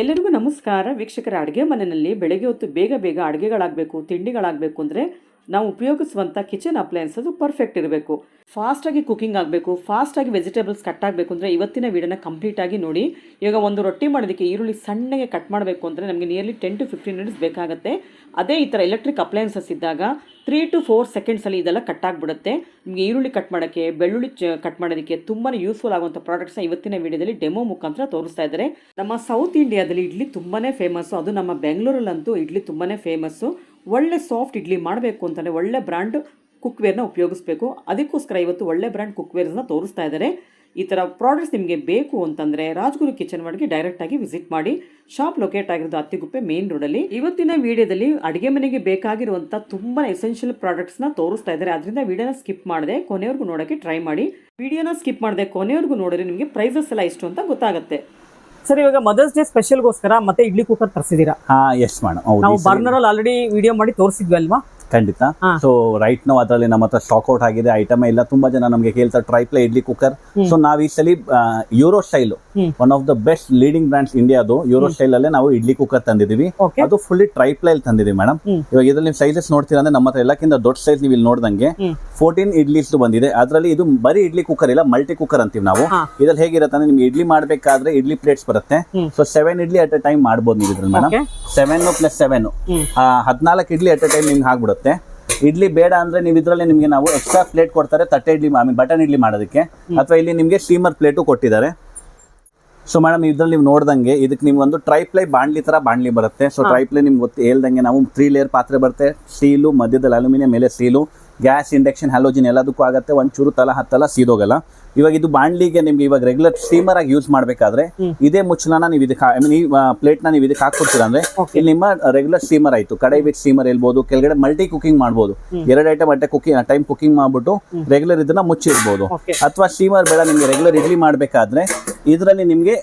ಎಲ್ಲರಿಗೂ ನಮಸ್ಕಾರ ವೀಕ್ಷಕರ. ಅಡುಗೆ ಮನೆಯಲ್ಲಿ ಬೆಳಗ್ಗೆ ಹೊತ್ತು ಬೇಗ ಬೇಗ ಅಡುಗೆಗಳಾಗಬೇಕು, ತಿಂಡಿಗಳಾಗಬೇಕು ಅಂದರೆ ನಾವು ಉಪಯೋಗಿಸುವಂಥ ಕಿಚನ್ ಅಪ್ಲಯನ್ಸಸ್ ಪರ್ಫೆಕ್ಟ್ ಇರಬೇಕು. ಫಾಸ್ಟಾಗಿ ಕುಕಿಂಗ್ ಆಗಬೇಕು, ಫಾಸ್ಟಾಗಿ ವೆಜಿಟೇಬಲ್ಸ್ ಕಟ್ ಆಗಬೇಕು ಅಂದರೆ ಇವತ್ತಿನ ವೀಡಿಯೋನ ಕಂಪ್ಲೀಟಾಗಿ ನೋಡಿ. ಇವಾಗ ಒಂದು ರೊಟ್ಟಿ ಮಾಡೋದಕ್ಕೆ ಈರುಳ್ಳಿ ಸಣ್ಣಗೆ ಕಟ್ ಮಾಡಬೇಕು ಅಂದರೆ ನಮಗೆ ನಿಯರ್ಲಿ 10 to 15 minutes ಬೇಕಾಗುತ್ತೆ. ಅದೇ ಈ ಥರ ಎಲೆಕ್ಟ್ರಿಕ್ ಅಪ್ಲಯನ್ಸಸ್ ಇದ್ದಾಗ 3 to 4 secondsಲ್ಲಿ ಇದೆಲ್ಲ ಕಟ್ ಆಗಿಬಿಡುತ್ತೆ. ನಿಮಗೆ ಈರುಳ್ಳಿ ಕಟ್ ಮಾಡೋಕ್ಕೆ, ಬೆಳ್ಳುಳ್ಳಿ ಕಟ್ ಮಾಡೋದಕ್ಕೆ ತುಂಬಾ ಯೂಸ್ಫುಲ್ ಆಗುವಂಥ ಪ್ರಾಡಕ್ಟ್ಸ್ನ ಇವತ್ತಿನ ವೀಡಿಯೋದಲ್ಲಿ ಡೆಮೋ ಮುಖಾಂತರ ತೋರಿಸ್ತಾ ಇದ್ದಾರೆ. ನಮ್ಮ ಸೌತ್ ಇಂಡಿಯಾದಲ್ಲಿ ಇಡ್ಲಿ ತುಂಬಾ ಫೇಮಸ್ಸು, ಅದು ನಮ್ಮ ಬೆಂಗಳೂರಲ್ಲಂತೂ ಇಡ್ಲಿ ತುಂಬಾ ಫೇಮಸ್ಸು. ಒಳ್ಳೆ ಸಾಫ್ಟ್ ಇಡ್ಲಿ ಮಾಡಬೇಕು ಅಂತಂದರೆ ಒಳ್ಳೆ ಬ್ರ್ಯಾಂಡ್ ಕುಕ್ವೇರ್ನ ಉಪಯೋಗಿಸ್ಬೇಕು. ಅದಕ್ಕೋಸ್ಕರ ಇವತ್ತು ಒಳ್ಳೆ ಬ್ರ್ಯಾಂಡ್ ಕುಕ್ವೇರ್ಸ್ನ ತೋರಿಸ್ತಾ ಇದ್ದಾರೆ. ಈ ಥರ ಪ್ರಾಡಕ್ಟ್ಸ್ ನಿಮಗೆ ಬೇಕು ಅಂತಂದರೆ ರಾಜ್ಗುರು ಕಿಚನ್ ವರ್ಡ್ಗೆ ಡೈರೆಕ್ಟಾಗಿ ವಿಸಿಟ್ ಮಾಡಿ. ಶಾಪ್ ಲೊಕೇಟ್ ಆಗಿರೋದು ಅತ್ತಿಗುಪ್ಪೆ ಮೇನ್ ರೋಡಲ್ಲಿ. ಇವತ್ತಿನ ವಿಡಿಯೋದಲ್ಲಿ ಅಡುಗೆ ಮನೆಗೆ ಬೇಕಾಗಿರುವಂಥ ತುಂಬ ಎಸೆನ್ಷಿಯಲ್ ಪ್ರಾಡಕ್ಟ್ಸ್ನ ತೋರಿಸ್ತಾ ಇದ್ದಾರೆ. ಅದರಿಂದ ವಿಡಿಯೋನ ಸ್ಕಿಪ್ ಮಾಡದೆ ಕೊನೆವರೆಗೂ ನೋಡೋಕ್ಕೆ ಟ್ರೈ ಮಾಡಿ. ವಿಡಿಯೋನ ಸ್ಕಿಪ್ ಮಾಡದೆ ಕೊನೆವರೆಗೂ ನೋಡಿದ್ರೆ ನಿಮಗೆ ಪ್ರೈಸಸ್ ಎಲ್ಲ ಎಷ್ಟು ಅಂತ ಗೊತ್ತಾಗುತ್ತೆ. ಸರ್, ಇವಾಗ ಮದರ್ಸ್ ಡೇ ಸ್ಪೆಷಲ್ಗೋಸ್ಕರ ಮತ್ತೆ ಇಡ್ಲಿ ಕುಕ್ಕರ್ ತರಿಸಿದೀರಾ? Yes madam. ನಾವು ಬರ್ನರ್ ಅಲ್ಲಿ ಆಲ್ರೆಡಿ ವಿಡಿಯೋ ಮಾಡಿ ತೋರಿಸಿದ್ವಿ ಅಲ್ವಾ? ಖಂಡಿತ. ಸೊ ರೈಟ್ ನಾವು ಅದರಲ್ಲಿ ನಮ್ಮ ಹತ್ರ ಸ್ಟಾಕ್ ಔಟ್ ಆಗಿದೆ, ಐಟಮ್ ಇಲ್ಲ. ತುಂಬಾ ಜನ ನಮಗೆ ಕೇಳ್ತಾರೆ ಟ್ರೈಪ್ಲೈ ಇಡ್ಲಿ ಕುಕ್ಕರ್. ಸೊ ನಾವು ಈ ಸಲ euro style, one of the best leading brands ಇಂಡಿಯಾದು ಯೂರೋ ಸ್ಟೈಲ್ ಅಲ್ಲೇ ನಾವು ಇಡ್ಲಿ ಕುಕ್ಕರ್ ತಂದಿದೀವಿ. ಅದು ಫುಲ್ಲಿ ಟ್ರೈಪ್ಲೈ ಅಲ್ಲಿ ತಂದಿದೀವಿ ಮೇಡಮ್. ಇವಾಗ ಇದ್ರಲ್ಲಿ ನೀವು ಸೈಜಸ್ ನೋಡ್ತೀರಾ ಅಂದ್ರೆ ನಮ್ಮ ಹತ್ರ ಎಲ್ಲಕ್ಕಿಂತ ದೊಡ್ಡ ಸೈಜ್ ನೀವು ಇಲ್ಲಿ ನೋಡ್ದಂಗೆ 14 ಇಡ್ಲಿಸ್ ಬಂದಿದೆ. ಅದರಲ್ಲಿ ಇದು ಬರೀ ಇಡ್ಲಿ ಕುಕ್ಕರ್ ಇಲ್ಲ, ಮಲ್ಟಿ ಕುಕ್ಕರ್ ಅಂತೀವಿ ನಾವು. ಇದ್ರಲ್ಲಿ ಹೇಗಿರುತ್ತೆ ಅಂದ್ರೆ ನಿಮ್ಗೆ ಇಡ್ಲಿ ಮಾಡ್ಬೇಕಾದ್ರೆ ಇಡ್ಲಿ ಪ್ಲೇಟ್ಸ್ ಬರುತ್ತೆ. So 7 idli at a time ಮಾಡ್ಬೋದು ನೀವು ಇದ್ರಲ್ಲಿ madam. 7 + 7 14 idli at a time ನಿಮ್ಗೆ ಆಗ್ಬಿಡುತ್ತೆ. ಇಡ್ಲಿ ಬೇಡ ಅಂದ್ರೆ ನೀವು ಇದ್ರಲ್ಲಿ ನಿಮ್ಗೆ ನಾವು ಎಕ್ಸ್ಟ್ರಾ ಪ್ಲೇಟ್ ಕೊಡ್ತಾರೆ, ತಟ್ಟೆ ಇಡ್ಲಿ ಬಟನ್ ಇಡ್ಲಿ ಮಾಡೋದಕ್ಕೆ. ಅಥವಾ ಇಲ್ಲಿ ನಿಮ್ಗೆ ಸ್ಟೀಮರ್ ಪ್ಲೇಟು ಕೊಟ್ಟಿದ್ದಾರೆ. ಸೊ ಮೇಡಮ್ ಇದ್ರಲ್ಲಿ ನೀವು ನೋಡ್ದಂಗೆ ಇದಕ್ಕೆ ನಿಮ್ಗೆ ಒಂದು ಟ್ರೈಪ್ಲೈ ಬಾಣ್ಲಿ ತರ ಬಾಣ್ಲಿ ಬರುತ್ತೆ. ಸೊ ಟ್ರೈಪ್ಲೈ ನಿಮ್ಗೆ ಹೇಳ್ದಂಗೆ ನಾವು 3 ಲೇಯರ್ ಪಾತ್ರೆ ಬರುತ್ತೆ. ಸ್ಟೀಲು, ಮಧ್ಯದಲ್ಲಿ ಅಲ್ಯೂಮಿನಿಯಂ, ಮೇಲೆ ಸ್ಟೀಲು, ಗ್ಯಾಸ್, ಇಂಡಕ್ಷನ್, ಹ್ಯಾಲೋಜಿನ್ ಎಲ್ಲದಕ್ಕೂ ಆಗುತ್ತೆ. ಒಂಚೂರು ಹತ್ತಲ್ಲ ಸೀದೋಗಲ್ಲ. ಇವಾಗ ಇದು ಬಾಣ್ಲಿಗೆ ನಿಮ್ಗೆ ಇವಾಗ ರೆಗ್ಯುಲರ್ ಸ್ಟೀಮರ್ ಆಗಿ ಯೂಸ್ ಮಾಡ್ಬೇಕಾದ್ರೆ ಇದೇ ಮುಚ್ಚಳನ ನೀವು ಇದಕ್ಕೆ ಈ ಪ್ಲೇಟ್ ನ ನೀವು ಇದಕ್ಕೆ ಹಾಕ್ಕೊಡ್ತೀರಾ ಅಂದ್ರೆ ಇಲ್ಲಿ ನಿಮ್ಮ ರೆಗ್ಯುಲರ್ ಸ್ಟೀಮರ್ ಆಯ್ತು. ಕಡಾಯಿ ಬಿಟ್ಟು ಸ್ಟೀಮರ್ ಹೇಳ್ಬೋದು, ಕೆಳಗಡೆ ಮಲ್ಟಿ ಕುಕಿಂಗ್ ಮಾಡ್ಬೋದು. 2 ಐಟಮ್ ಟೈಮ್ ಕುಕಿಂಗ್ ಮಾಡ್ಬಿಟ್ಟು ರೆಗ್ಯುಲರ್ ಇದನ್ನ ಮುಚ್ಚಿರ್ಬೋದು. ಅಥವಾ ಸ್ಟೀಮರ್ ಬೇಡ ನಿಮ್ಗೆ ರೆಗ್ಯುಲರ್ ಇಡ್ಲಿ ಮಾಡ್ಬೇಕಾದ್ರೆ ಇದರಲ್ಲಿ ನಿಮ್ಗೆ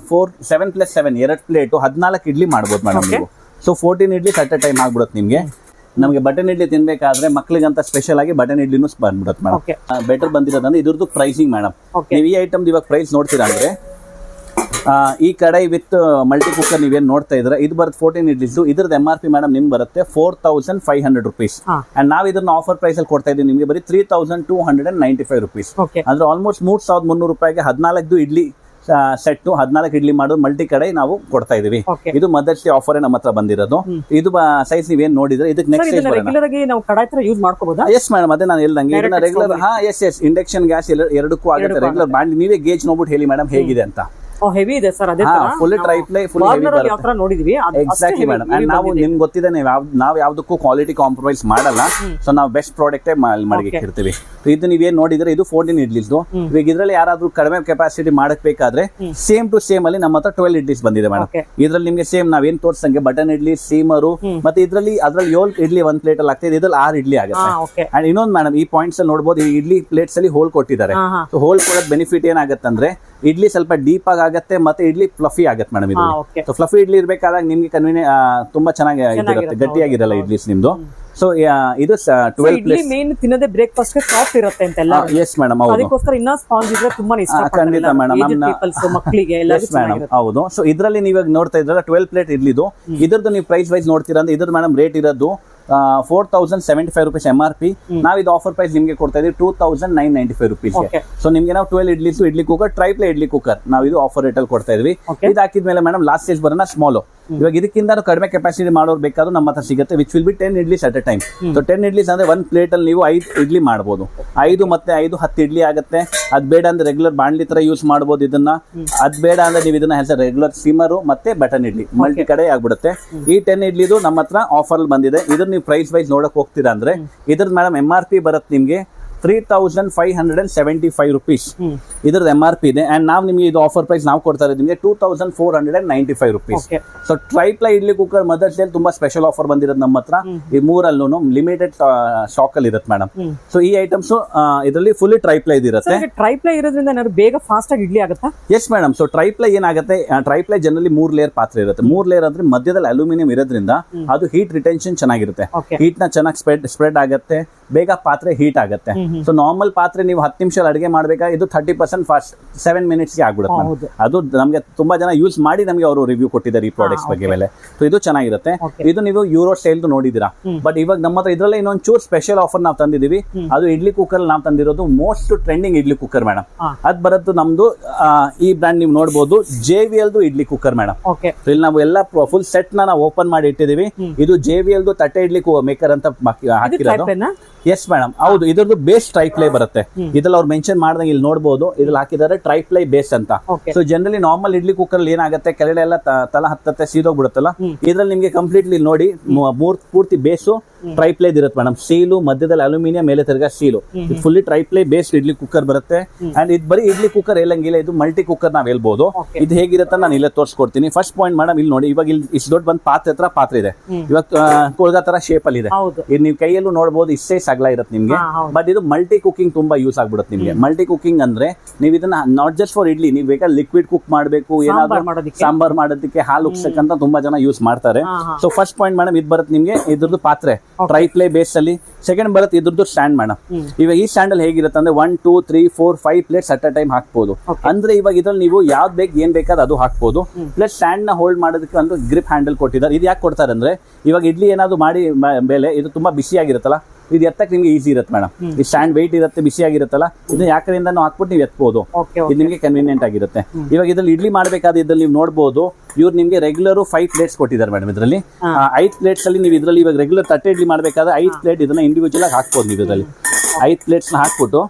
7 + 7 2 ಪ್ಲೇಟ್ 14 ಇಡ್ಲಿ ಮಾಡ್ಬೋದು ಮೇಡಮ್ ನೀವು. So 14 idli at a time ಆಗ್ಬಿಡುತ್ತೆ ನಿಮ್ಗೆ. ನಮಗೆ ಬಟನ್ ಇಡ್ಲಿ ತಿನ್ಬೇಕಾದ್ರೆ ಮಕ್ಳಿಗಂತ ಸ್ಪೆಷಲ್ ಆಗಿ ಬಟನ್ ಇಡ್ಲಿನೂ ಬಂದ್ಬಿಡುತ್ತೆ ಮೇಡಮ್. ಬೆಟರ್ ಬಂದಿರೋದಂದ್ರೆ ಇದ್ರದ್ದು ಪ್ರೈಸಿಂಗ್ ಮೇಡಮ್. ನೀವು ಈ ಐಟಮ್ ಇವಾಗ ಪ್ರೈಸ್ ನೋಡ್ತೀರಾ ಅಂದ್ರೆ ಈ ಕಡಾಯಿ ವಿತ್ ಮಲ್ಟಿ ಕುಕ್ಕರ್ ನೀವೇನ್ ನೋಡ್ತಾ ಇದ್ರೆ ಇದು ಬರುತ್ತೆ 14 ಇಡ್ಲಿಸ್. ಇದ್ರದ್ದು MRP ಮೇಡಮ್ ನಿಮ್ಗೆ ಬರುತ್ತೆ 4500 rupees. ಅಂಡ್ ನಾವು ಇದನ್ನ ಆಫರ್ ಪ್ರೈಸ್ ಅಲ್ಲಿ ಕೊಡ್ತಾ ಇದೀವಿ ನಿಮ್ಗೆ ಬರೀ 3295 rupees. ಅಂದ್ರೆ ಆಲ್ಮೋಸ್ಟ್ 3300 ರೂಪಾಯಿಗೆ 14 ಇಡ್ಲಿ ಸೆಟ್ 14 ಇಡ್ಲಿ ಮಾಡೋದು ಮಲ್ಟಿ ಕಡೆ ನಾವು ಕೊಡ್ತಾ ಇದೀವಿ. ಇದು ಮದರ್ಸ್ ಡೇ ಆಫರ್ ನಮ್ಮ ಹತ್ರ ಬಂದಿರೋದು. ಇದು ಸೈಜ್ ನೀವೇನ್ ನೋಡಿದ್ರೆ ಇದಕ್ಕೆ ನೆಕ್ಸ್ಟ್ ಸೈಜ್ ರೆಗ್ಯುಲರ್ ಆಗಿ ನಾವು ಕಡಾಯಿ ತರ ಯೂಸ್ ಮಾಡ್ಕೋಬಹುದಾ? ಎಸ್ ಮೇಡಮ್, ಅದೇ ನಾನು ಹೇಳ್ದಂಗೆ ಇದನ್ನ ರೆಗ್ಯುಲರ್ ಎಸ್ ಇಂಡಕ್ಷನ್ ಗ್ಯಾಸ್ ಎರಡಕ್ಕೂ ಆಗುತ್ತೆ. ರೆಗ್ಯುಲರ್ ಬಾಂಡ್ ನೀವೇ ಗೇಜ್ ನೋಡ್ಬಿಟ್ಟು ಹೇಳಿ ಮೇಡಮ್ ಹೇಗಿದೆ ಅಂತ. ಹೆವಿ ಇದೆ ಸರ್, ಅದೇ ಫುಲ್ ಟ್ರೈಪ್ಲೈ ಫುಲ್ ಹೆವಿ ಬರುತ್ತೆ. ನೋಡಿದ್ವಿ ಎಕ್ಸಾಕ್ಟ್ಲಿ ಮೇಡಮ್. ಅಂಡ್ ನಾವು ನಿಮ್ಗೆ ಗೊತ್ತಿದೆ ನಾವು ಯಾವ್ದಕ್ಕೂ ಕ್ವಾಲಿಟಿ ಕಾಂಪ್ರಮೈಸ್ ಮಾಡಲ್ಲ. ಸೊ ನಾವು ಬೆಸ್ಟ್ ಪ್ರಾಡಕ್ಟೇ ಮಾಡಿರ್ತೀವಿ. ಇದು ನೀವೇನ್ ನೋಡಿದ್ರೆ ಇದು 14 ಇಡ್ಲಿಸ್. ಈಗ ಇದ್ರಲ್ಲಿ ಯಾರಾದ್ರೂ ಕಡಿಮೆ ಕೆಪಾಸಿಟಿ ಮಾಡಕ್ ಬೇಕಾದ್ರೆ ಸೇಮ್ ಟು ಸೇಮ್ ಅಲ್ಲಿ ನಮ್ಮ ಹತ್ರ 12 ಇಡ್ಲಿಸ್ ಬಂದಿದೆ ಮೇಡಮ್. ಇದ್ರಲ್ಲಿ ನಿಮ್ಗೆ ಸೇಮ್ ನಾವೇನ್ ತೋರ್ಸಂಗೆ ಬಟನ್ ಇಡ್ಲಿ, ಸ್ಟೀಮರು, ಮತ್ತೆ ಅದ್ರಲ್ಲಿ 7 ಇಡ್ಲಿ ಒಂದ್ ಪ್ಲೇಟ್ ಅಲ್ಲಿ ಆಗ್ತದೆ. ಇದ್ರಲ್ಲಿ 6 ಇಡ್ಲಿ ಆಗುತ್ತೆ. ಅಂಡ್ ಇನ್ನೊಂದು ಮೇಡಮ್ ಈ ಪಾಯಿಂಟ್ಸ್ ಅಲ್ಲಿ ನೋಡಬಹುದು, ಈ ಇಡ್ಲಿ ಪ್ಲೇಟ್ಸ್ ಅಲ್ಲಿ ಹೋಲ್ ಕೊಟ್ಟಿದ್ದಾರೆ. ಸೊ ಹೋಲ್ ಕೊಡೋದ್ ಬೆನಿಫಿಟ್ ಏನಾಗುತ್ತೆ ಅಂದ್ರೆ ಇಡ್ಲಿ ಸ್ವಲ್ಪ ಡೀಪ್ ಆಗತ್ತೆ, ಮತ್ತೆ ಇಡ್ಲಿ ಫ್ಲಫಿ ಆಗತ್ತೆ ಮೇಡಮ್. ಇದು ಸೊ ಫ್ಲಫಿ ಇಡ್ಲಿ ಇರ್ಬೇಕಾದಾಗ ನಿಮ್ಗೆ ಕನ್ವೀನಿಯಂಟ್ ತುಂಬಾ ಚೆನ್ನಾಗಿ ಗಟ್ಟಿಯಾಗಿರಲ್ಲ ಇಡ್ಲಿಸ್ ನಿಮ್ದು. ಸೊ ಇದು 12 ಇಡ್ಲಿ ಮೇನ್ ತಿನ್ನೋದೇ ಬ್ರೇಕ್ಫಾಸ್ಟ್ ಗೆ ಸಾಫ್ಟ್ ಇರುತ್ತೆ ಅಂತೆಲ್ಲ. ಎಸ್ ಮೇಡಮ್, ಅದಕ್ಕೋಸ್ಕರ ಇನ್ನ ಸ್ಪಾಂಜ್ ಇದ್ರೆ ತುಂಬಾ ಇಷ್ಟ. ಖಂಡಿತ ಮೇಡಮ್, ಮಕ್ಕಳಿಗೆ ಹೌದು. ಸೊ ಇದ್ರಲ್ಲಿ ನೀವಾಗ ನೋಡ್ತಾ ಇದ್ರಲ್ಲ 12 ಪ್ಲೇಟ್ ಇಡ್ಲಿದು, ಇದ್ರದ್ದು ನೀವು ಪ್ರೈಸ್ ವೈಸ್ ನೋಡ್ತೀರಾ ಅಂದ್ರೆ ಇದ್ರ ಮೇಡಮ್ ರೇಟ್ ಇರೋದು 4075 rupees MRP. ನಾವು ಇದು ಆಫರ್ ಪ್ರೈಸ್ ನಿಮ್ಗೆ ಕೊಡ್ತಾ ಇದೀವಿ 2995 rupees. ಸೊ ನಿಮ್ಗೆ ನಾವು 12 idlis idli cooker, triply idli cooker ನಾವು ಇದು ಆಫರ್ ರೇಟ್ ಅಲ್ಲಿ ಕೊಡ್ತಾ ಇದೀವಿ. ಇದು ಹಾಕಿದ್ಮೇಲೆ ಮೇಡಮ್ ಲಾಸ್ಟ್ ಸ್ಟೇಜ್ ಬರೋಣ ಸ್ಮಾಲ್. ಇವಾಗ ಇದಕ್ಕಿಂತ ಕಡಿಮೆ ಕೆಪಾಸಿಟಿ ಮಾಡೋರು ಬೇಕಾದ್ರೂ ನಮ್ಮ ಹತ್ರ ಸಿಗುತ್ತೆ, which will be 10 idlis at a time. So 10 idlis ಅಂದ್ರೆ ಒಂದ್ ಪ್ಲೇಟ್ ಅಲ್ಲಿ ನೀವು 5 ಇಡ್ಲಿ ಮಾಡಬಹುದು. 5 ಮತ್ತೆ 5 10 ಇಡ್ಲಿ ಆಗುತ್ತೆ. ಅದ್ ಬೇಡ ಅಂದ್ರೆ ರೆಗ್ಯುಲರ್ ಬಾಣ್ಲಿ ತರ ಯೂಸ್ ಮಾಡಬಹುದು ಇದನ್ನ. ಅದ್ ಬೇಡ ಅಂದ್ರೆ ನೀವು ಇದನ್ನ ರೆಗ್ಯುಲರ್ ಸ್ಟೀಮರು ಮತ್ತೆ ಬಟನ್ ಇಡ್ಲಿ ಮಲ್ಟಿ ಕಡೆ ಆಗ್ಬಿಡುತ್ತೆ. ಈ 10 ಇಡ್ಲಿದು ನಮ್ಮ ಹತ್ರ ಆಫರ್ ಅಲ್ಲಿ ಬಂದಿದೆ. ಇದನ್ನ ನೀವು ಪ್ರೈಸ್ ವೈಸ್ ನೋಡಕ್ ಹೋಗ್ತೀರಾ ಅಂದ್ರೆ ಇದ್ರದ್ದು ಮೇಡಮ್ MRP ಬರುತ್ತೆ ನಿಮ್ಗೆ 3575 rupees. ಇದ್ರದ್ದು MRP ಇದೆ. ಅಂಡ್ ನಾವು ನಿಮ್ಗೆ ಇದು ಆಫರ್ ಪ್ರೈಸ್ ನಾವು ಕೊಡ್ತಾ ಇರೋದು ನಿಮಗೆ 2495 rupees. So triply idli cooker Mother's Day ತುಂಬಾ ಸ್ಪೆಷಲ್ ಆಫರ್ ಬಂದಿರೋದು ನಮ್ಮ ಹತ್ರ. ಈ ಮೂರಲ್ಲೂ ಲಿಮಿಟೆಡ್ ಸ್ಟಾಕ್ ಅಲ್ಲಿ ಇರುತ್ತೆ ಮೇಡಮ್. ಸೊ ಈ ಐಟಮ್ಸ್ ಇದರಲ್ಲಿ ಫುಲ್ಲಿ ಟ್ರೈಪ್ಲೈ ಇರುತ್ತೆ. ಟ್ರೈಪ್ಲೈ ಇರೋದ್ರಿಂದ ಏನಾದ್ರು ಬೇಗ ಫಾಸ್ಟ್ ಆಗಿ ಇಡ್ಲಿ ಆಗುತ್ತಾ? Yes madam. ಸೊ ಟ್ರೈಪ್ಲೈ ಏನಾಗುತ್ತೆ, ಟ್ರೈಪ್ಲೈ ಜನರಲಿ 3 ಲೇಯರ್ ಪಾತ್ರೆ ಇರುತ್ತೆ. 3 ಲೇಯರ್ ಅಂದ್ರೆ ಮಧ್ಯದಲ್ಲಿ ಅಲ್ಯೂಮಿನಿಯಂ ಇರೋದ್ರಿಂದ ಅದು ಹೀಟ್ ರಿಟೆನ್ಷನ್ ಚೆನ್ನಾಗಿರುತ್ತೆ. ಹೀಟ್ ನ ಚೆನ್ನಾಗಿ ಸ್ಪ್ರೆಡ್ ಆಗುತ್ತೆ, ಬೇಗ ಪಾತ್ರೆ ಹೀಟ್ ಆಗುತ್ತೆ. ಸೊ ನಾರ್ಮಲ್ ಪಾತ್ರೆ ನೀವು 10 ನಿಮಿಷ ಅಡಿಗೆ ಮಾಡ್ಬೇಕಾದ್ರೆ ಇದು 30% ಫಾಸ್ಟ್ 7 ಮಿನಿಟ್ಸ್ಗೆ ಆಗ್ಬಿಡುತ್ತೆ madam. ಅದು ನಮಗೆ ತುಂಬಾ ಜನ ಯೂಸ್ ಮಾಡಿ ನಮಗೆ ಅವರು ರಿವ್ಯೂ ಕೊಟ್ಟಿದ್ದಾರೆ ಈ ಪ್ರಾಡಕ್ಟ್ಸ್ ಬಗ್ಗೆ ಮೇಲೆ. ಸೊ ಇದು ಚೆನ್ನಾಗಿರುತ್ತೆ. ಇದು ನೀವು ಯೂರೋ ಸ್ಟೈಲ್ ನೋಡಿದೀರಾ, ಬಟ್ ಇವಾಗ ನಮ್ಮ ಹತ್ರ ಇದರಲ್ಲೇ ಇನ್ನೊಂದು ಚೂರ್ ಸ್ಪೆಷಲ್ ಆಫರ್ ನಾವು ತಂದಿದೀವಿ. ಅದು ಇಡ್ಲಿ ಕುಕ್ಕರ್ ನಾವು ತಂದಿರೋದು most trending idli cooker madam. ಅದ್ ಬರುತ್ತೆ ನಮ್ದು ಈ ಬ್ರ್ಯಾಂಡ್ ನೀವು ನೋಡಬಹುದು JVL ಇಡ್ಲಿ ಕುಕ್ಕರ್ ಮೇಡಮ್. ಇಲ್ಲಿ ನಾವು ಎಲ್ಲ ಫುಲ್ ಸೆಟ್ ನಾವು ಓಪನ್ ಮಾಡಿ ಇಟ್ಟಿದೀವಿ. ಇದು JVL ತಟ್ಟೆ ಇಡ್ಲಿ ಮೇಕರ್ ಅಂತ ಹಾಕಿರೋದು. ಎಸ್ ಮೇಡಮ್, ಹೌದು. ಇದ್ರದ್ದು ಬೇಸ್ ಟ್ರೈಪ್ಲೈ ಬರುತ್ತೆ. ಇದ್ರಲ್ಲಿ ಅವ್ರು ಮೆನ್ಷನ್ ಮಾಡ್ದಂಗೆ ಇಲ್ಲಿ ನೋಡಬಹುದು, ಇದ್ರಲ್ಲಿ ಹಾಕಿದ್ದಾರೆ ಟ್ರೈಪ್ಲೈ ಬೇಸ್ ಅಂತ. So generally normal idli cooker ಏನಾಗುತ್ತೆ, ಕೆಳಗಡೆ ಎಲ್ಲ ತಲ ಹತ್ತತ್ತೆ ಸೀದೋಗ್ಬಿಡುತ್ತಲ್ಲ. ಇದ್ರಲ್ಲಿ ನಿಮ್ಗೆ ಕಂಪ್ಲೀಟ್ಲಿ ನೋಡಿ ಪೂರ್ತಿ ಬೇಸು ಟ್ರೈಪ್ಲೈ ಇರುತ್ತೆ ಮೇಡಮ್. ಸ್ಟೀಲು, ಮಧ್ಯದಲ್ಲಿ ಅಲ್ಯೂಮಿನಿಯಂ, ಮೇಲೆ ತಿರ್ಗಾ steel. Fully triply based idli cooker ಬರುತ್ತೆ. ಅಂಡ್ ಇದು ಬರೀ ಇಡ್ಲಿ ಕುಕ್ಕರ್ ಹೇಳಂಗಿಲ್ಲ, ಇದು ಮಲ್ಟಿ ಕುಕ್ಕರ್ ನಾವ್ ಹೇಳ್ಬೋದು. ಇದು ಹೇಗಿರುತ್ತೆ ನಾನು ಇಲ್ಲೇ ತೋರಿಸ್ಕೊಡ್ತೀನಿ. ಫಸ್ಟ್ ಪಾಯಿಂಟ್ ಮೇಡಮ್, ಇಲ್ಲಿ ನೋಡಿ, ಇವಾಗ ಇಲ್ಲಿ ಇಷ್ಟು ದೊಡ್ಡ ಬಂದ್ ಪಾತ್ರೆ ಇದೆ. ಇವಾಗ ಕೊಳ್ಗ ತರ ಶೇಪ್ ಅಲ್ಲಿ ಇದೆ. ಇದು ನೀವು ಕೈಯಲ್ಲೂ ನೋಡಬಹುದು, ಇಷ್ಟೇ ಅಗಲ ಇರುತ್ತೆ ನಿಮ್ಗೆ. ಬಟ್ ಇದು ಮಲ್ಟಿ ಕುಕಿಂಗ್ ತುಂಬಾ ಯೂಸ್ ಆಗ್ಬಿಡುತ್ತೆ ನಿಮ್ಗೆ. ಮಲ್ಟಿ ಕುಕಿಂಗ್ ಅಂದ್ರೆ ನೀವು ಇದನ್ನ ನಾಟ್ ಜಸ್ಟ್ ಫಾರ್ ಇಡ್ಲಿ, ನೀವು ಬೇಕಾದ್ರೆ ಲಿಕ್ವಿಡ್ ಕುಕ್ ಮಾಡಬೇಕು, ಏನಾದ್ರು ಸಾಂಬಾರ್ ಮಾಡೋದಕ್ಕೆ, ಹಾಲು ಉಕ್ಸಕ್ಕಂತ ತುಂಬಾ ಜನ ಯೂಸ್ ಮಾಡ್ತಾರೆ. ಸೊ ಫಸ್ಟ್ ಪಾಯಿಂಟ್ ಮೇಡಮ್ ಇದು ಬರುತ್ತೆ ನಿಮ್ಗೆ, ಇದ್ರದ್ದು ಪಾತ್ರೆ ಟ್ರೈಪ್ಲೈ ಬೇಸ್ ಅಲ್ಲಿ. ಸೆಕೆಂಡ್ ಬರುತ್ತೆ ಇದ್ರದ್ದು ಸ್ಟ್ಯಾಂಡ್ ಮೇಡಮ್. ಇವಾಗ ಈ ಸ್ಟ್ಯಾಂಡ್ ಅಲ್ಲಿ ಹೇಗಿರುತ್ತೆ ಅಂದ್ರೆ 1 2 3 4 5 ಪ್ಲೇಟ್ಸ್ ಅಟ್ ಅ ಟೈಮ್ ಹಾಕ್ಬೋದು. ಅಂದ್ರೆ ಇವಾಗ ಇದ್ರಲ್ಲಿ ನೀವು ಯಾವ್ದು ಬೇಕು ಏನ್ ಬೇಕಾದ್ರೆ ಅದು ಹಾಕ್ಬೋದು. ಪ್ಲಸ್ ಸ್ಟ್ಯಾಂಡ್ ನ ಹೋಲ್ಡ್ ಮಾಡೋದಕ್ಕೆ ಒಂದು ಗ್ರಿಪ್ ಹ್ಯಾಂಡಲ್ ಕೊಟ್ಟಿದ್ದಾರೆ. ಇದು ಯಾಕೆ ಕೊಡ್ತಾರೆ ಅಂದ್ರೆ, ಇವಾಗ ಇಡ್ಲಿ ಏನಾದ್ರು ಮಾಡಿ ಮೇಲೆ ಇದು ತುಂಬಾ ಬಿಸಿ ಆಗಿರುತ್ತಲ್ಲ, ಇದು ಎತ್ತಕ್ಕೆ ನಿಮ್ಗೆ ಈಸಿ ಇರುತ್ತೆ ಮೇಡಮ್. ಈ ಸ್ಟ್ಯಾಂಡ್ ವೆಯ್ಟ್ ಇರುತ್ತೆ, ಬಿಸಿ ಆಗಿರುತ್ತಲ್ಲ, ಇದನ್ನ ಯಾಕರಿಂದ ಹಾಕ್ಬಿಟ್ಟು ನೀವು ಎತ್ಬೋದು. ಇದು ನಿಮ್ಗೆ ಕನ್ವೀನಿಯಂಟ್ ಆಗಿರುತ್ತೆ. ಇವಾಗ ಇದ್ರಲ್ಲಿ ಇಡ್ಲಿ ಮಾಡ್ಬೇಕಾದ್ರೆ ಇದ್ರಲ್ಲಿ ನೀವು ನೋಡಬಹುದು, ಇವ್ರು ನಿಮ್ಗೆ ರೆಗ್ಯುಲರ್ 5 ಪ್ಲೇಟ್ಸ್ ಕೊಟ್ಟಿದ್ದಾರೆ ಮೇಡಮ್. ಇದರಲ್ಲಿ 5 ಪ್ಲೇಟ್ಸ್ ಅಲ್ಲಿ ನೀವು ಇದ್ರಲ್ಲಿ ಇವಾಗ ರೆಗ್ಯುಲರ್ ತಟ್ಟೆ ಇಡ್ಲಿ ಮಾಡ್ಬೇಕಾದ್ರೆ 5 ಪ್ಲೇಟ್ ಇದನ್ನ ಇಂಡಿವಿಜುವಲ್ ಆಗಿ ಹಾಕ್ಬೋದು. ನೀವು ಇದರಲ್ಲಿ 5 ಪ್ಲೇಟ್ಸ್ ನ ಹಾಕ್ಬಿಟ್ಟು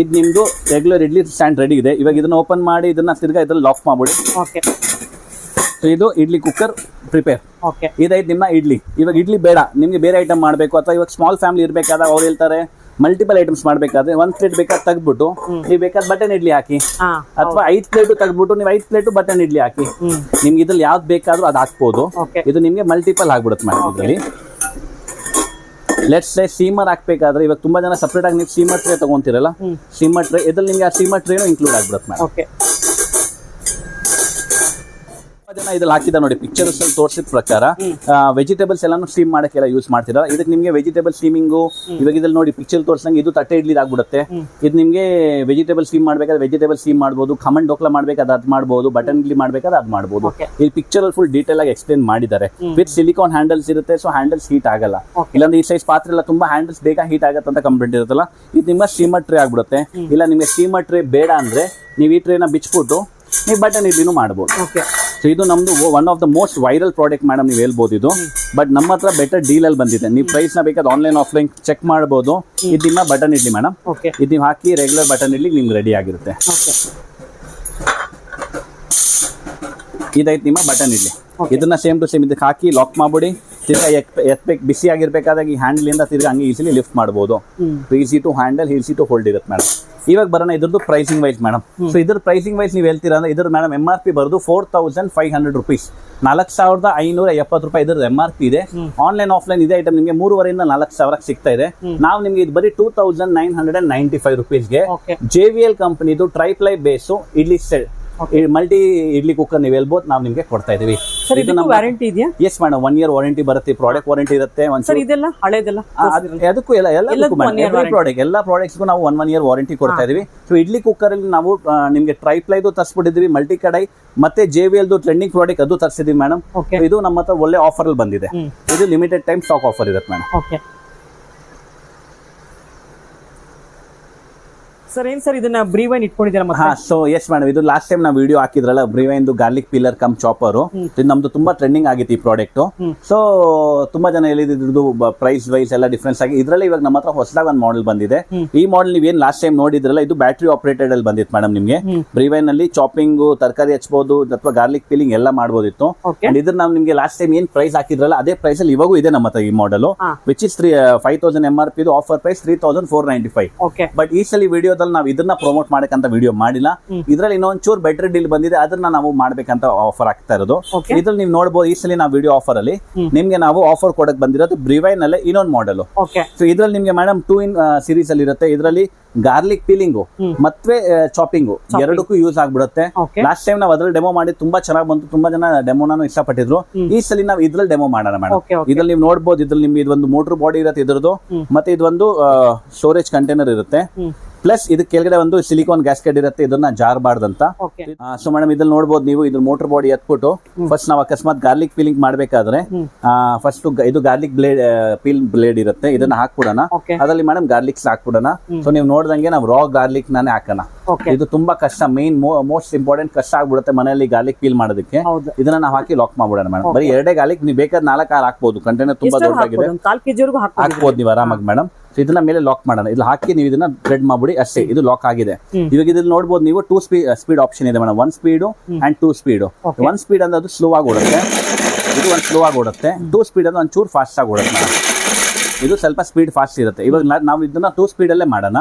ಇದು ನಿಮ್ದು ರೆಗ್ಯುಲರ್ ಇಡ್ಲಿ ಸ್ಟ್ಯಾಂಡ್ ರೆಡಿ ಇದೆ. ಇವಾಗ ಇದನ್ನ ಓಪನ್ ಮಾಡಿ ಇದನ್ನ ತಿರ್ಗಾ ಇದ್ರಲ್ಲಿ ಲಾಕ್ ಮಾಡ್ಬಿಡಿ. ಸೊ ಇದು ಇಡ್ಲಿ ಕುಕ್ಕರ್ ಪ್ರಿಪೇರ್. ಇದಾಯ್ತು ನಿಮ್ಮ ಇಡ್ಲಿ. ಇವಾಗ ಇಡ್ಲಿ ಬೇಡ, ನಿಮ್ಗೆ ಬೇರೆ ಐಟಮ್ ಮಾಡಬೇಕು, ಅಥವಾ ಇವಾಗ ಸ್ಮಾಲ್ ಫ್ಯಾಮಿಲಿ ಇರ್ಬೇಕಾದ್ರೆ ಅವ್ರು ಹೇಳ್ತಾರೆ ಮಲ್ಟಿಪಲ್ ಐಟಮ್ಸ್ ಮಾಡ್ಬೇಕಾದ್ರೆ 1 ಪ್ಲೇಟ್ ಬೇಕಾದ್ರೆ ತೆಗ್ದ್ಬಿಟ್ಟು ನೀವು ಬೇಕಾದ್ರೆ ಬಟನ್ ಇಡ್ಲಿ ಹಾಕಿ, ಅಥವಾ 5 ಪ್ಲೇಟ್ ತೆಗ್ದ್ಬಿಟ್ಟು ನೀವು 5 ಪ್ಲೇಟ್ ಬಟನ್ ಇಡ್ಲಿ ಹಾಕಿ. ನಿಮ್ಗೆ ಇದ್ರಲ್ಲಿ ಯಾವ್ದು ಬೇಕಾದ್ರೂ ಅದು ಹಾಕ್ಬೋದು. ಇದು ನಿಮ್ಗೆ ಮಲ್ಟಿಪಲ್ ಆಗ್ಬಿಡುತ್ತೆ ಮೇಡಮ್. ಇದರಲ್ಲಿ ಲೆಟ್ಸ್ ಸೇ ಸೀಮರ್ ಹಾಕ್ಬೇಕಾದ್ರೆ, ಇವಾಗ ತುಂಬಾ ಜನ ಸಪ್ರೇಟ್ ಆಗಿ ನೀವು ಸೀಮರ್ ಟ್ರೇ ತಗೊಂತೀರಲ್ಲ, ಸೀಮರ್ ಟ್ರೇ ಇದ್ರಲ್ಲಿ ನಿಮ್ಗೆ ಆ ಸೀಮರ್ ಟ್ರೇನು ಇನ್ಕ್ಲೂಡ್ ಆಗ್ಬಿಡುತ್ತೆ ಮೇಡಮ್. ಜನ ಇದ್ರಲ್ಲಿ ಹಾಕಿದ ನೋಡಿ, ಪಿಕ್ಚರ್ಸ್ ಅಲ್ಲಿ ತೋರಿಸಿದ ಪ್ರಕಾರ ವೆಜಿಟೇಬಲ್ಸ್ ಎಲ್ಲಾನು ಸ್ಟೀಮ್ ಮಾಡಕ್ಕೆಲ್ಲ ಯೂಸ್ ಮಾಡ್ತೀರಾ. ಇದಕ್ಕೆ ನಿಮ್ಗೆ ವೆಜಿಟೇಬಲ್ ಸ್ಟೀಮಿಂಗು, ಇವಾಗ ಇದ್ರಲ್ಲಿ ನೋಡಿ ಪಿಕ್ಚರ್ ತೋರಿಸಂಗೆ ಇದು ತಟ್ಟೆ ಇಡ್ಲಿ ಆಗ್ಬಿಡುತ್ತೆ. ಇದು ನಿಮ್ಗೆ ವೆಜಿಟೇಬಲ್ ಸ್ಟೀಮ್ ಮಾಡ್ಬೇಕಾದ್ರೆ ವೆಜಿಟೇಬಲ್ ಸ್ಟೀಮ್ ಮಾಡ್ಬೋದು, ಖಮನ್ ಡೋಕ್ಲಾ ಮಾಡ್ಬೇಕಾದ್ರೆ ಅದ್ ಮಾಡ್ಬೋದು, ಬಟನ್ ಇಡ್ಲಿ ಮಾಡ್ಬೇಕಾದ್ರೆ ಅದ್ ಮಾಡ್ಬೋದು. ಈ ಪಿಕ್ಚರ್ ಅಲ್ಲಿ ಫುಲ್ ಡೀಟೇಲ್ ಆಗಿ ಎಕ್ಸ್ಪ್ಲೇನ್ ಮಾಡಿದ್ದಾರೆ. ವಿತ್ ಸಿಲಿಕಾನ್ ಹ್ಯಾಂಡಲ್ಸ್ ಇರುತ್ತೆ, ಸೊ ಹ್ಯಾಂಡಲ್ಸ್ ಹೀಟ್ ಆಗಲ್ಲ. ಇಲ್ಲಾಂದ್ರೆ ಈ ಸೈಜ್ ಪಾತ್ರೆ ಎಲ್ಲ ತುಂಬಾ ಹ್ಯಾಂಡಲ್ಸ್ ಬೇಗ ಹೀಟ್ ಆಗತ್ತೆ ಅಂತ ಕಂಪ್ಲೇಂಟ್ ಇರುತ್ತಲ್ಲ, ಇದು ನಿಮ್ಮ ಸ್ಟೀಮರ್ ಟ್ರೇ ಆಗ್ಬಿಡುತ್ತೆ. ಇಲ್ಲ ನಿಮ್ಗೆ ಸ್ಟೀಮರ್ ಟ್ರೇ ಬೇಡ ಅಂದ್ರೆ ನೀವು ಈ ಟ್ರೇನ ಬಿಚ್ಬಿಟ್ಟು ನೀವು ಬಟನ್ ಇಡ್ಲಿನೂ ಮಾಡ್ಬೋದು. ಸೊ ಇದು ನಮ್ದು one of the most viral product madam, ನೀವು ಹೇಳ್ಬೋದು ಇದು. ಬಟ್ ನಮ್ಮ ಹತ್ರ ಬೆಟರ್ ಡೀಲ್ ಅಲ್ಲಿ ಬಂದಿದೆ. ನೀವು ಪ್ರೈಸ್ ನ ಬೇಕಾದ್ರೆ ಆನ್ಲೈನ್ ಆಫ್ಲೈನ್ ಚೆಕ್ ಮಾಡಬಹುದು. ಇದು ನಿಮ್ಮ ಬಟನ್ ಇಡ್ಲಿ ಮೇಡಮ್. ಇದು ನೀವು ಹಾಕಿ ರೆಗ್ಯುಲರ್ ಬಟನ್ ಇಡ್ಲಿ ನಿಮ್ಗೆ ರೆಡಿ ಆಗಿರುತ್ತೆ. ಇದಾಯ್ತು ನಿಮ್ಮ ಬಟನ್ ಇಡ್ಲಿ. ಇದನ್ನ ಸೇಮ್ ಟು ಸೇಮ್ ಇದಕ್ಕೆ ಹಾಕಿ ಲಾಕ್ ಮಾಡ್ಬಿಡಿ. ತಿರ್ಗಾ ಎತ್ಬೇಕು, ಬಿಸಿ ಆಗಿರ್ಬೇಕಾದಾಗ ಈ ಹ್ಯಾಂಡಲ್ ಇಂದ ತಿರ್ಗಾ ಹಂಗೆ ಈಸಿಲಿ ಲಿಫ್ಟ್ ಮಾಡಬಹುದು. Easy to handle, easy to hold ಇರುತ್ತೆ ಮೇಡಮ್. ಇವಾಗ ಬರೋಣ ಇದ್ರದ್ದು ಪ್ರೈಸಿಂಗ್ ವೈಸ್ ಮೇಡಮ್. ಸೊ ಇದ್ರ ಪ್ರೈಸಿಂಗ್ ವೈಸ್ ನೀವು ಹೇಳ್ತೀರಾ ಅಂದ್ರೆ ಇದ್ರ ಮೇಡಮ್ MRP ಬರೋದು 4500 rupees, 4570 ರೂಪಾಯಿ ಇದ್ರ MRP ಇದೆ. ಆನ್ಲೈನ್ ಆಫ್ಲೈನ್ ಇದೆ ಐಟಮ್ ನಿಮಗೆ 3,500 ಇಂದ 4,000 ಸಿಗ್ತಾ ಇದೆ. ನಾವು ನಿಮ್ಗೆ ಇದು ಬರೀ 2995 rupeesಗೆ JVL ಕಂಪನಿದು triply base idli set multi idli cooker ನೀವು ಹೇಳ್ಬೋದು, ನಾವು ನಿಮ್ಗೆ ಕೊಡ್ತಾ ಇದೀವಿ. ವಾರಂಟಿ ಇದೆಯಾ? ಎಸ್ ಮೇಡಮ್, 1 year ವಾರಂಟಿ ಬರುತ್ತೆ. ಪ್ರಾಡಕ್ಟ್ ವಾರಂಟಿ ಇರುತ್ತೆ. ಅದಕ್ಕೂ ಎಲ್ಲ ಪ್ರಾಡಕ್ಟ್ಸ್ಗೂ ನಾವು 1 year ವಾರಂಟಿ ಕೊಡ್ತಾ ಇದೀವಿ. ಸೊ ಇಡ್ಲಿ ಕುಕ್ಕರ್ ಅಲ್ಲಿ ನಾವು ನಿಮ್ಗೆ ಟ್ರೈಪ್ಲೈದು ತರಿಸ್ಬಿಟ್ಟಿದ್ವಿ, ಮಲ್ಟಿ ಕಡಾಯಿ ಮತ್ತೆ JVL ಟ್ರೆಂಡಿಂಗ್ ಪ್ರಾಡಕ್ಟ್ ಅದು ತರಿಸಿದೀವಿ ಮೇಡಮ್. ಇದು ನಮ್ಮ ಹತ್ರ ಒಳ್ಳೆ ಆಫರ್ ಅಲ್ಲಿ ಬಂದಿದೆ. ಇದು ಲಿಮಿಟೆಡ್ ಟೈಮ್ ಸ್ಟಾಕ್ ಆಫರ್ ಇರುತ್ತೆ ಮೇಡಮ್. ಸರ್ ಏನ್ ಸರ್ ಇದನ್ನ ಬ್ರೀವೈನ್ ಇಟ್ಕೊಂಡಿದ್ದೀರಾ? ಹಾ, ಸೊ ಎಸ್ ಮೇಡಮ್, ಇದು ಲಾಸ್ಟ್ ಟೈಮ್ ನಾವು ವಿಡಿಯೋ ಹಾಕಿದ್ರಲ್ಲ ಬ್ರೀವೈನ್ ಗಾರ್ಲಿಕ್ ಪಿಲ್ಲರ್ ಕಮ್ ಚಾಪರ್, ಇದು ನಮ್ದು ತುಂಬಾ ಟ್ರೆಂಡಿಂಗ್ ಆಗಿತ್ತು ಈ ಪ್ರಾಡಕ್ಟ್. ಸೊ ತುಂಬಾ ಜನ ಹೇಳಿದ್ರು ಪ್ರೈಸ್ ವೈಸ್ ಎಲ್ಲ ಡಿಫ್ರೆನ್ಸ್ ಆಗಿ. ಇದ್ರಲ್ಲಿ ಇವಾಗ ನಮ್ಮ ಹತ್ರ ಹೊಸದಾಗಿ ಒಂದು ಮಾಡೆಲ್ ಬಂದಿದೆ. ಈ ಮಾಡೆಲ್ ನೀವೇನ್ ಲಾಸ್ಟ್ ಟೈಮ್ ನೋಡಿದ್ರಲ್ಲ, ಇದು ಬ್ಯಾಟ್ರಿ ಆಪರೇಟೆಡ್ ಅಲ್ಲಿ ಬಂದಿತ್ತು ಮೇಡಮ್. ನಿಮ್ಗೆ ಬ್ರೀವೈನ್ ಅಲ್ಲಿ ಚಾಪಿಂಗ್, ತರಕಾರಿ ಹಚ್ಬಹುದು ಅಥವಾ ಗಾರ್ಲಿಕ್ ಪೀಲಿಂಗ್ ಎಲ್ಲ ಮಾಡಬಹುದಿತ್ತು. ಇದ್ರ ನಾವು ನಿಮ್ಗೆ ಲಾಸ್ಟ್ ಟೈಮ್ ಏನ್ ಪ್ರೈಸ್ ಹಾಕಿದ್ರಲ್ಲ ಅದೇ ಪ್ರೈಸ್ ಅಲ್ಲಿ ಇವಾಗೂ ಇದೆ ನಮ್ಮ ಹತ್ರ ಈ ಮಾಡೆಲ್, ವಿಚ್ ಇಸ್ 5000 MRP. ಇದು ಆಫರ್ ಪ್ರೈಸ್ 3495. ಬಟ್ ಈ ಸಲ ವಿಡಿಯೋ ವಿಡಿಯೋದಲ್ಲಿ ನಾವು ಇದನ್ನ ಪ್ರಮೋಟ್ ಮಾಡಕ್ಕಂತ ವಿಡಿಯೋ ಮಾಡಿಲ್ಲ. ಇದ್ರಲ್ಲಿ ಇನ್ನೊಂಚೂರು ಬೆಟರ್ ಡೀಲ್ ಬಂದಿದೆ, ಅದನ್ನ ನಾವು ಮಾಡ್ಬೇಕಂತ ಆಫರ್ ಆಗ್ತಾ ಇರೋದು. ಇದ್ರಲ್ಲಿ ನೀವು ನೋಡಬಹುದು, ಈ ಸಲ ನಾವು ವಿಡಿಯೋ ಆಫರ್ ಅಲ್ಲಿ ನಿಮ್ಗೆ ನಾವು ಆಫರ್ ಕೊಡಕ್ ಬಂದಿರೋದು ಬ್ರಿವೈನ್ ಅಲ್ಲೇ ಇನ್ನೊಂದು ಮಾಡೆಲ್. ಸೊ ಇದ್ರಲ್ಲಿ ನಿಮ್ಗೆ ಮೇಡಮ್ 2 in ಸೀರೀಸ್ ಅಲ್ಲಿ ಇರುತ್ತೆ. ಇದರಲ್ಲಿ ಗಾರ್ಲಿಕ್ ಪೀಲಿಂಗು ಮತ್ತೆ ಚಾಪಿಂಗು ಎರಡಕ್ಕೂ ಯೂಸ್ ಆಗ್ಬಿಡುತ್ತೆ. ಲಾಸ್ಟ್ ಟೈಮ್ ನಾವು ಅದ್ರಲ್ಲಿ ಡೆಮೋ ಮಾಡಿ ತುಂಬಾ ಚೆನ್ನಾಗಿ ಬಂತು, ತುಂಬಾ ಜನ ಡೆಮೋನ ಇಷ್ಟಪಟ್ಟಿದ್ರು. ಈ ಸಲ ನಾವು ಇದ್ರಲ್ಲಿ ಡೆಮೋ ಮಾಡೋಣ ಮೇಡಮ್. ಇದ್ರಲ್ಲಿ ನೀವು ನೋಡಬಹುದು, ಇದ್ರಲ್ಲಿ ನಿಮ್ಗೆ ಇದೊಂದು ಮೋಟರ್ ಬಾಡಿ ಇರುತ್ತೆ ಇದ್ರದ್ದು, ಮತ್ತೆ ಇದೊಂದು ಸ್ಟೋರೇಜ್ ಕಂಟೈನರ್ ಇರುತ್ತೆ. ಪ್ಲಸ್ ಇದು ಕೆಳಗಡೆ ಒಂದು ಸಿಲಿಕಾನ್ ಗ್ಯಾಸ್ಕೆಟ್ ಇರುತ್ತೆ, ಇದನ್ನ ಜಾರಬಾರ್ದಂತ. ಸೊ ಮೇಡಮ್ ಇದ್ರಲ್ಲಿ ನೋಡಬಹುದು ನೀವು, ಇದ್ರ ಮೋಟರ್ ಬಾಡಿ ಎತ್ಬಿಟ್ಟು ಫಸ್ಟ್ ನಾವು ಅಕಸ್ಮಾತ್ ಗಾರ್ಲಿಕ್ ಪೀಲಿಂಗ್ ಮಾಡ್ಬೇಕಾದ್ರೆ ಫಸ್ಟ್ ಇದು ಗಾರ್ಲಿಕ್ ಬ್ಲೇಡ್ ಇರುತ್ತೆ, ಇದನ್ನ ಹಾಕ್ಬಿಡೋಣ. ಅದರಲ್ಲಿ ಮೇಡಮ್ ಗಾರ್ಲಿಕ್ಸ್ ಹಾಕ್ಬಿಡೋಣ. ಸೊ ನೀವು ನೋಡ್ದಂಗೆ ನಾವು ರಾ ಗಾರ್ಲಿಕ್ ನಾನೇ ಹಾಕೋಣ. ಇದು ತುಂಬಾ ಕಷ್ಟ, ಮೇನ್ ಮೋಸ್ಟ್ ಇಂಪಾರ್ಟೆಂಟ್ ಕಷ್ಟ ಆಗ್ಬಿಡುತ್ತೆ ಮನೆಯಲ್ಲಿ ಗಾರ್ಲಿಕ್ ಪೀಲ್ ಮಾಡೋದಕ್ಕೆ. ಇದನ್ನ ನಾವು ಹಾಕಿ ಲಾಕ್ ಮಾಡ್ಬಿಡೋಣ ಮೇಡಮ್. ಬರೀ 2 ಗಾರ್ಲಿಕ್, ನೀವು ಬೇಕಾದ್ರೆ 4 ಹಾಕ್ಬೋದು, ಕಂಟೈನರ್ ತುಂಬಾ ದೊಡ್ಡದಾಗಿದೆ, ಹಾಕ್ಬೋದು ನೀವು ಆರಾಮಾಗಿ ಮೇಡಮ್. ಸೊ ಇದನ್ನ ಮೇಲೆ ಲಾಕ್ ಮಾಡೋಣ. ಇಲ್ಲಿ ಹಾಕಿ ನೀವು ಇದನ್ನ ಥ್ರೆಡ್ ಮಾಡ್ಬಿಡಿ ಅಷ್ಟೇ, ಇದು ಲಾಕ್ ಆಗಿದೆ. ಇವಾಗ ಇದ್ರಲ್ಲಿ ನೋಡಬಹುದು ನೀವು 2 ಸ್ಪೀಡ್ ಆಪ್ಷನ್ ಇದೆ madam, 1 speed and 2 speed. 1 speed ಅಂದ್ರೆ ಅದು ಸ್ಲೋ ಆಗಿ ಓಡುತ್ತೆ, ಇದು ಒಂದು ಸ್ಲೋ ಆಗಿ ಓಡುತ್ತೆ. 2 ಸ್ಪೀಡ್ ಅಂದ್ರೆ ಒಂಚೂರು ಫಾಸ್ಟ್ ಆಗಿ ಓಡುತ್ತೆ ಮೇಡಮ್, ಇದು ಸ್ವಲ್ಪ ಸ್ಪೀಡ್ ಫಾಸ್ಟ್ ಇರುತ್ತೆ. ಇವಾಗ ನಾವು ಇದನ್ನ 2 ಸ್ಪೀಡ್ ಅಲ್ಲೇ ಮಾಡೋಣ.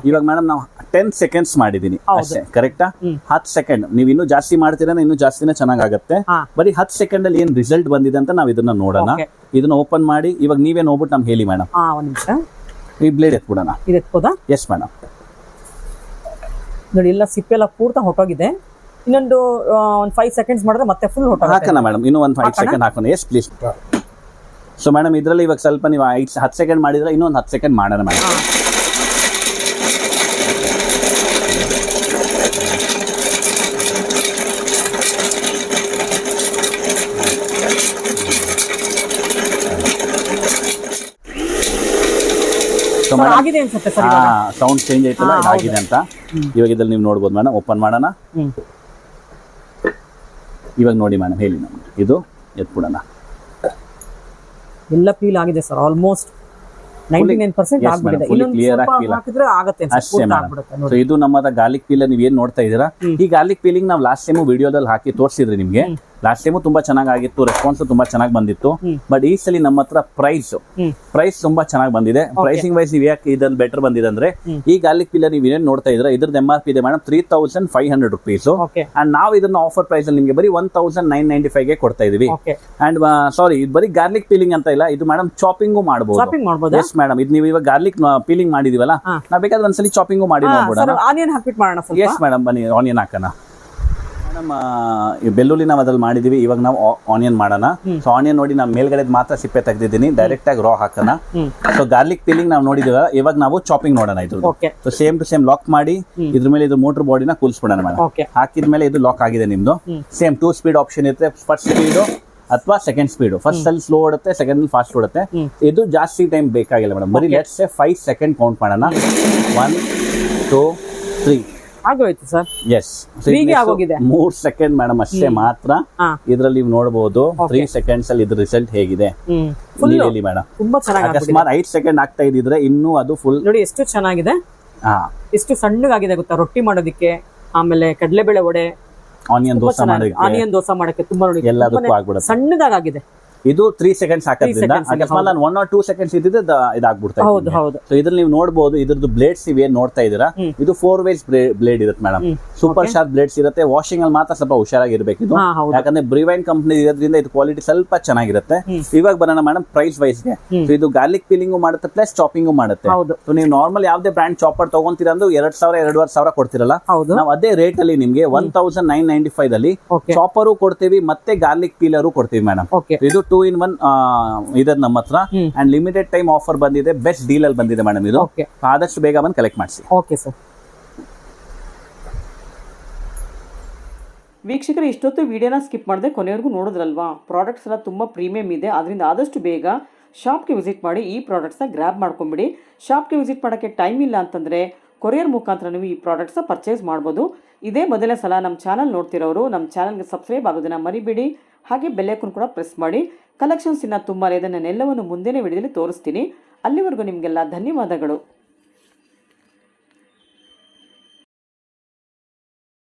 ಇವಾಗ ಮೇಡಮ್ ನಾವು 10 seconds ಮಾಡಿದೀನಿ ಅಷ್ಟೇ, ಕರೆಕ್ಟಾ? 10 ಸೆಕೆಂಡ್. ನೀವು ಇನ್ನೂ ಜಾಸ್ತಿ ಮಾಡ್ತೀರಾ, ಇನ್ನೂ ಜಾಸ್ತಿನೇ ಚೆನ್ನಾಗುತ್ತೆ. ಬರೀ 10 ಸೆಕೆಂಡ್ ಅಲ್ಲಿ ಏನ್ ರಿಸಲ್ಟ್ ಬಂದಿದೆ ಅಂತ ನಾವು ಇದನ್ನ ನೋಡೋಣ. ಇದನ್ನ ಓಪನ್ ಮಾಡಿ ಇವಾಗ ನೀವೇ ನೋಡ್ಬಿಟ್ಟು ನಮ್ಗೆ ಹೇಳಿ ಮೇಡಮ್. ಈ ಬ್ಲೇಡ್ ಎತ್ಬಿಡೋಣ. Yes madam. ನೋಡಿ, ಎಲ್ಲ ಸಿಪ್ಪೆಲ್ಲ ಪೂರ್ತ ಹೊಟ್ಟೋಗಿದೆ. ಇನ್ನೊಂದು 5 seconds ಮಾಡಿದ್ರೆ ಮತ್ತೆ ಫುಲ್ ಹಾಕೋಣ ಮೇಡಮ್. ಇನ್ನೂ ಒಂದು 5 ಸೆಕೆಂಡ್ ಹಾಕೋಣ. Yes please. ಸೊ ಮೇಡಮ್ ಇದ್ರಲ್ಲಿ ಇವಾಗ ಸ್ವಲ್ಪ ನೀವು 10 ಸೆಕೆಂಡ್ ಮಾಡಿದ್ರೆ ಇನ್ನೊಂದು 10 ಸೆಕೆಂಡ್ ಮಾಡೋಣ ಮೇಡಮ್. ಸೌಂಡ್ ಚೇಂಜ್ ಆಯ್ತಲ್ಲ, ಇದಾಗಿದೆ ಅಂತ. ಇವಾಗ ಇದ್ರಲ್ಲಿ ನೀವು ನೋಡ್ಬೋದು ಮೇಡಮ್. ಓಪನ್ ಮಾಡೋಣ. ಇವಾಗ ನೋಡಿ ಮೇಡಮ್, ಹೇಳಿ ನಮ್ಗೆ ಇದು ಎತ್ಬಿಡೋಣ. ಎಲ್ಲ ಪೀಲ್ ಆಗಿದೆ ಸರ್, ಆಲ್ಮೋಸ್ಟ್ 99% ಆಗ್ಬಿಟ್ಟಿದೆ. ಕ್ಲಿಯರ್ ಆಗಿ ಪೀಲ್ ಹಾಕಿದ್ರೆ ಆಗುತ್ತೆ ಅಷ್ಟೇ ಮೇಡಮ್. ಸೊ ಇದು ನಮ್ಮ ಗಾರ್ಲಿಕ್ ಪೀಲ್ ನೀವು ಏನ್ ನೋಡ್ತಾ ಇದ್ದೀರಾ, ಈ ಗಾರ್ಲಿಕ್ ಪೀಲಿಂಗ್ ನಾವು ಲಾಸ್ಟ್ ಟೈಮ್ ವಿಡಿಯೋದಲ್ಲಿ ಹಾಕಿ ತೋರಿಸಿದ್ರಿ ನಿಮ್ಗೆ. ಲಾಸ್ಟ್ ಟೈಮು ತುಂಬಾ ಚೆನ್ನಾಗಿತ್ತು, ರೆಸ್ಪಾನ್ಸ್ ತುಂಬಾ ಚೆನ್ನಾಗಿ ಬಂದಿತ್ತು. ಬಟ್ ಈ ಸಲ ನಮ್ಮ ಹತ್ರ ಪ್ರೈಸ್ ತುಂಬಾ ಚೆನ್ನಾಗಿ ಬಂದಿದೆ. ಪ್ರೈಸಿಂಗ್ ವೈಸ್ ನೀವು ಯಾಕೆ ಇದ್ರಲ್ಲಿ ಬೆಟರ್ ಬಂದಿದೆ ಅಂದ್ರೆ, ಈ ಗಾರ್ಲಿಕ್ ಪಿಲ್ಲರ್ ನೀವು ಏನೇನು ನೋಡ್ತಾ ಇದ್ರೆ ಇದ್ರದ್ದು MRP ಇದೆ ಮೇಡಮ್ 3500 rupees. ಅಂಡ್ ನಾವು ಇದನ್ನ ಆಫರ್ ಪ್ರೈಸ್ ಅಲ್ಲಿ ನಿಮಗೆ ಬರೀ 1995 ಗೆ ಕೊಡ್ತಾ ಇದೀವಿ. ಅಂಡ್ ಸಾರಿ, ಇದು ಬರೀ ಗಾರ್ಲಿಕ್ ಪೀಲಿಂಗ್ ಅಂತ ಇಲ್ಲ, ಇದು ಮೇಡಮ್ ಚಾಪಿಂಗು ಮಾಡಬಹುದು. ಎಸ್ ಮೇಡಮ್, ಇದು ನೀವು ಇವಾಗ ಗಾರ್ಲಿಕ್ ಪೀಲಿಂಗ್ ಮಾಡಿದೀವಲ್ಲ, ನಾವು ಬೇಕಾದ್ರೆ ಒಂದ್ಸಲಿ ಚಾಪಿಂಗು ಮಾಡಿ ನೋಡ್ಬೋಣ. ಆನಿಯನ್ ಹಾಕ್ಬಿಟ್ಟು ಮಾಡೋಣ. ಎಸ್ ಮೇಡಮ್, ಬನ್ನಿ ಆನಿಯನ್ ಹಾಕೋಣ ಮೇಡಮ್. ಬೆಳ್ಳುಳ್ಳಿ ನಾವು ಅದ್ರಲ್ಲಿ ಮಾಡಿದೀವಿ, ಇವಾಗ ನಾವು ಆನಿಯನ್ ಮಾಡೋಣ. ಸೊ ಆನಿಯನ್ ನೋಡಿ ನಾವು ಮೇಲ್ಗಡೆ ಮಾತ್ರ ಸಿಪ್ಪೆ ತೆಗೆದಿದ್ದೀನಿ, ಡೈರೆಕ್ಟ್ ಆಗಿ ರಾ ಹಾಕೋಣ. ಸೊ ಗಾರ್ಲಿಕ್ ಪೀಲಿಂಗ್ ನಾವು ನೋಡಿದೀವ, ಇವಾಗ ನಾವು ಚಾಪಿಂಗ್ ನೋಡೋಣ. ಇದು so same to same lock ಮಾಡಿ ಇದ್ರ ಮೇಲೆ ಇದು ಮೋಟರ್ ಬಾಡಿನ ಕೂಲ್ಸ್ಬಿಡೋಣ ಮೇಡಮ್. ಹಾಕಿದ್ಮೇಲೆ ಇದು ಲಾಕ್ ಆಗಿದೆ ನಿಮ್ದು. ಸೇಮ್ 2 ಸ್ಪೀಡ್ ಆಪ್ಷನ್ ಇರುತ್ತೆ, ಫಸ್ಟ್ ಸ್ಪೀಡು ಅಥವಾ ಸೆಕೆಂಡ್ ಸ್ಪೀಡ್. ಫಸ್ಟ್ ಅಲ್ಲಿ ಸ್ಲೋ ಓಡುತ್ತೆ, ಸೆಕೆಂಡ್ ಅಲ್ಲಿ ಫಾಸ್ಟ್ ಓಡುತ್ತೆ. ಇದು ಜಾಸ್ತಿ ಟೈಮ್ ಬೇಕಾಗಿಲ್ಲ ಮೇಡಮ್, ಬರೀ ಲೆಟ್ಸ್ ಸೇ 5 ಸೆಕೆಂಡ್ ಕೌಂಟ್ ಮಾಡೋಣ. 1 2 3 ಆಗೋಯ್ತು ಸರ್. ಎಸ್, 3 ಸೆಕೆಂಡ್ ಮೇಡಮ್ ಅಷ್ಟೇ ಮಾತ್ರ. ಇದ್ರಲ್ಲಿ ನೀವು ನೋಡಬಹುದು 3 seconds ಅಲ್ಲಿ ಇದ್ರ ರಿಸಲ್ಟ್ ಹೇಗಿದೆ ಮೇಡಮ್. ಅಕಸ್ಮಾತ್ 5 ಸೆಕೆಂಡ್ ಆಗ್ತಾ ಇದ್ರೆ ಇನ್ನೂ ಅದು ಫುಲ್ ನೋಡಿ ಎಷ್ಟು ಚೆನ್ನಾಗಿದೆ. ಎಷ್ಟು ಸಣ್ಣಗಾಗಿದೆ ಗೊತ್ತಾ ರೊಟ್ಟಿ ಮಾಡೋದಿಕ್ಕೆ, ಆಮೇಲೆ ಕಡಲೆಬೇಳೆ ವಡೆ, ಆನಿಯನ್ ದೋಸೆ ಮಾಡಕ್ಕೆ ತುಂಬಾ ನೋಡಿ ಎಲ್ಲದಕ್ಕೂ ಆಗ್ಬಿಡುತ್ತೆ. ಸಣ್ಣದಾಗಿದೆ. ಇದು 3 seconds ಹಾಕೋದ್ರಿಂದ ಅಕಸ್ಮಾತ್ 1 or 2 seconds ಇದ್ದಿದ್ರೆ ಇದಾಗ್ಬಿಡ್ತಾ ಇದೆ. ಸೊ ಇದ್ರಲ್ಲಿ ನೀವು ನೋಡಬಹುದು, ಇದ್ರದ್ದು ಬ್ಲೇಡ್ಸ್ ಇವೇನ್ ನೋಡ್ತಾ ಇದೀರಾ, ಇದು 4 ways ಬ್ಲೇಡ್ ಇರುತ್ತೆ ಮೇಡಮ್. ಸೂಪರ್ ಶಾರ್ಪ್ ಬ್ಲೇಡ್ಸ್ ಇರುತ್ತೆ. ವಾಷಿಂಗ್ ಅಲ್ಲಿ ಮಾತ್ರ ಸ್ವಲ್ಪ ಹುಷಾರಾಗಿರ್ಬೇಕು ಇದು, ಯಾಕಂದ್ರೆ ಬ್ರಿವೈನ್ ಕಂಪನಿ ಇರೋದ್ರಿಂದ ಇದು ಕ್ವಾಲಿಟಿ ಸ್ವಲ್ಪ ಚೆನ್ನಾಗಿರುತ್ತೆ. ಇವಾಗ ಬರೋಣ ಮೇಡಮ್ ಪ್ರೈಸ್ ವೈಸ್ ಗೆ. ಸೊ ಇದು ಗಾರ್ಲಿಕ್ ಪೀಲಿಂಗು ಮಾಡುತ್ತೆ, ಪ್ಲಸ್ ಚಾಪಿಂಗು ಮಾಡುತ್ತೆ. ಸೊ ನೀವು ನಾರ್ಮಲ್ ಯಾವ್ದೇ ಬ್ರ್ಯಾಂಡ್ ಚಾಪರ್ ತಗೊಂತೀರಾ ಅಂದ್ರೆ 2000 2500 ಕೊಡ್ತಿರಲ್ಲ, ನಾವು ಅದೇ ರೇಟ್ ಅಲ್ಲಿ ನಿಮ್ಗೆ 1995 ಅಲ್ಲಿ ಚಾಪರು ಕೊಡ್ತೀವಿ, ಮತ್ತೆ ಗಾರ್ಲಿಕ್ ಪೀಲರು ಕೊಡ್ತೀವಿ ಮೇಡಮ್. ಇದು 2 in 1 ಇದೆ ನಮ್ಮ ಹತ್ರ. ಅಂಡ್ ಲಿಮಿಟೆಡ್ ಟೈಮ್ ಆಫರ್ ಬಂದಿದೆ, ಬೆಸ್ಟ್ ಡೀಲ್ ಅಲ್ಲಿ ಬಂದಿದೆ ಮೇಡಮ್. ಇದು ಆದಷ್ಟು ಬೇಗ ಬಂದು ಕಲೆಕ್ಟ್ ಮಾಡಿಸಿ. Okay sir. ವೀಕ್ಷಕರು, ಇಷ್ಟೊತ್ತು ವಿಡಿಯೋನ ಸ್ಕಿಪ್ ಮಾಡದೆ ಕೊನೆವರೆಗೂ ನೋಡಿದ್ರಲ್ವಾ. ಪ್ರಾಡಕ್ಟ್ಸ್ ಎಲ್ಲ ತುಂಬ ಪ್ರೀಮಿಯಂ ಇದೆ, ಅದರಿಂದ ಆದಷ್ಟು ಬೇಗ ಶಾಪ್ಗೆ ವಿಸಿಟ್ ಮಾಡಿ ಈ ಪ್ರಾಡಕ್ಟ್ಸ್ನ ಗ್ರ್ಯಾಬ್ ಮಾಡ್ಕೊಂಬಿಡಿ. ಶಾಪ್ಗೆ ವಿಸಿಟ್ ಮಾಡೋಕ್ಕೆ ಟೈಮ್ ಇಲ್ಲ ಅಂತಂದರೆ ಕೊರಿಯರ್ ಮುಖಾಂತರ ನೀವು ಈ ಪ್ರಾಡಕ್ಟ್ಸ್ನ ಪರ್ಚೇಸ್ ಮಾಡ್ಬೋದು. ಇದೇ ಮೊದಲನೇ ಸಲ ನಮ್ಮ ಚಾನಲ್ ನೋಡ್ತಿರೋರು ನಮ್ಮ ಚಾನಲ್ಗೆ ಸಬ್ಸ್ಕ್ರೈಬ್ ಆಗೋದನ್ನು ಮರಿಬೇಡಿ. ಹಾಗೆ ಬೆಲ್ಲೈಕನ್ ಕೂಡ ಪ್ರೆಸ್ ಮಾಡಿ. ಕಲೆಕ್ಷನ್ಸ್ ಇನ್ನೂ ತುಂಬ ಇದೆ, ನಾನೆಲ್ಲವನ್ನು ಮುಂದಿನ ವಿಡಿಯೋದಲ್ಲಿ ತೋರಿಸ್ತೀನಿ. ಅಲ್ಲಿವರೆಗೂ ನಿಮಗೆಲ್ಲ ಧನ್ಯವಾದಗಳು.